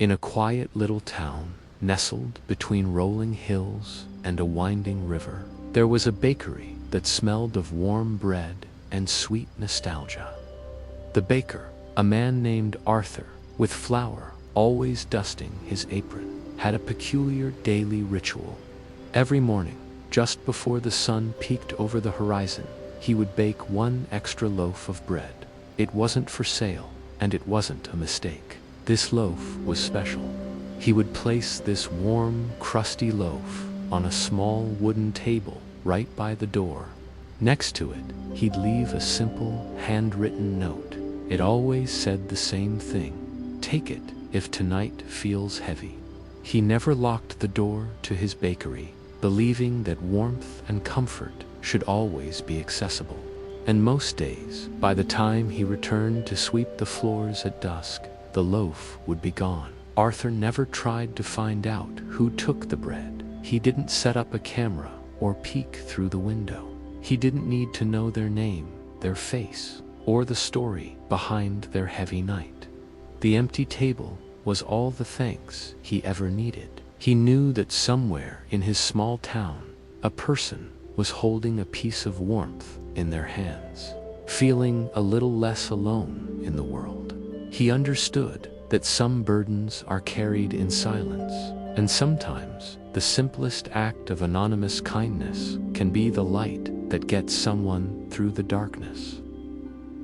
In a quiet little town, nestled between rolling hills and a winding river, there was a bakery that smelled of warm bread and sweet nostalgia. The baker, a man named Arthur, with flour always dusting his apron, had a peculiar daily ritual. Every morning, just before the sun peeked over the horizon, he would bake one extra loaf of bread. It wasn't for sale, and it wasn't a mistake. This loaf was special. He would place this warm, crusty loaf on a small wooden table right by the door. Next to it, he'd leave a simple, handwritten note. It always said the same thing: "Take it if tonight feels heavy." He never locked the door to his bakery, believing that warmth and comfort should always be accessible. And most days, by the time he returned to sweep the floors at dusk, the loaf would be gone. Arthur never tried to find out who took the bread. He didn't set up a camera or peek through the window. He didn't need to know their name, their face, or the story behind their heavy night. The empty table was all the thanks he ever needed. He knew that somewhere in his small town, a person was holding a piece of warmth in their hands, feeling a little less alone in the world. He understood that some burdens are carried in silence, and sometimes the simplest act of anonymous kindness can be the light that gets someone through the darkness.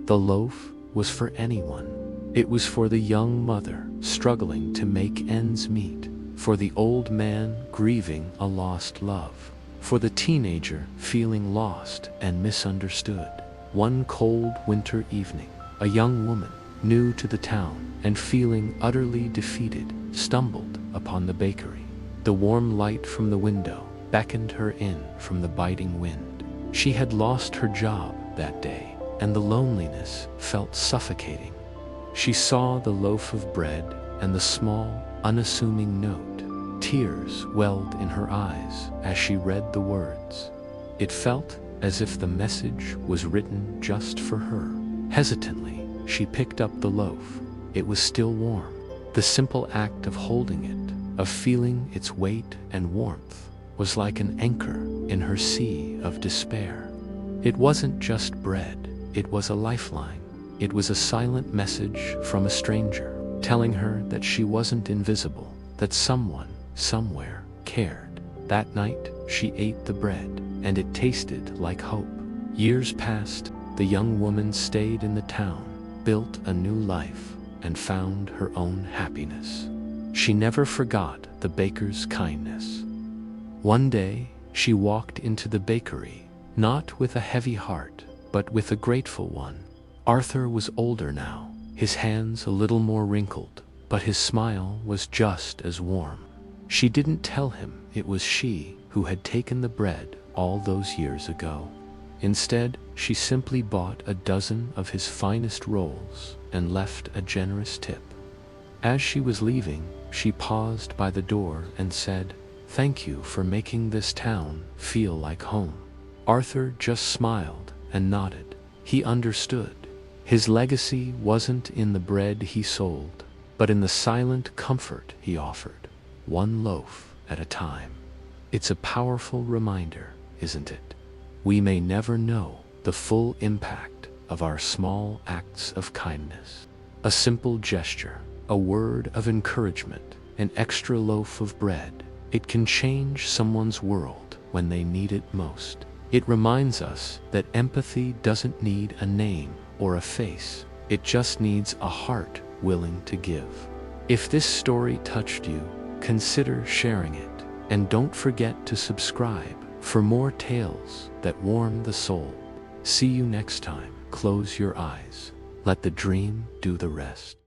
The loaf was for anyone. It was for the young mother struggling to make ends meet, for the old man grieving a lost love, for the teenager feeling lost and misunderstood. One cold winter evening, a young woman, new to the town and feeling utterly defeated, stumbled upon the bakery. The warm light from the window beckoned her in from the biting wind. She had lost her job that day, and the loneliness felt suffocating. She saw the loaf of bread and the small, unassuming note. Tears welled in her eyes as she read the words. It felt as if the message was written just for her. Hesitantly, she picked up the loaf. It was still warm. The simple act of holding it, of feeling its weight and warmth, was like an anchor in her sea of despair. It wasn't just bread, it was a lifeline. It was a silent message from a stranger, telling her that she wasn't invisible, that someone, somewhere, cared. That night, she ate the bread, and it tasted like hope. Years passed, the young woman stayed in the town, built a new life, and found her own happiness. She never forgot the baker's kindness. One day, she walked into the bakery, not with a heavy heart, but with a grateful one. Arthur was older now, his hands a little more wrinkled, but his smile was just as warm. She didn't tell him it was she who had taken the bread all those years ago. Instead, she simply bought a dozen of his finest rolls and left a generous tip. As she was leaving, she paused by the door and said, "Thank you for making this town feel like home." Arthur just smiled and nodded. He understood. His legacy wasn't in the bread he sold, but in the silent comfort he offered, one loaf at a time. It's a powerful reminder, isn't it? We may never know the full impact of our small acts of kindness. A simple gesture, a word of encouragement, an extra loaf of bread, it can change someone's world when they need it most. It reminds us that empathy doesn't need a name or a face. It just needs a heart willing to give. If this story touched you, consider sharing it. And don't forget to subscribe for more tales that warm the soul. See you next time. Close your eyes. Let the dream do the rest.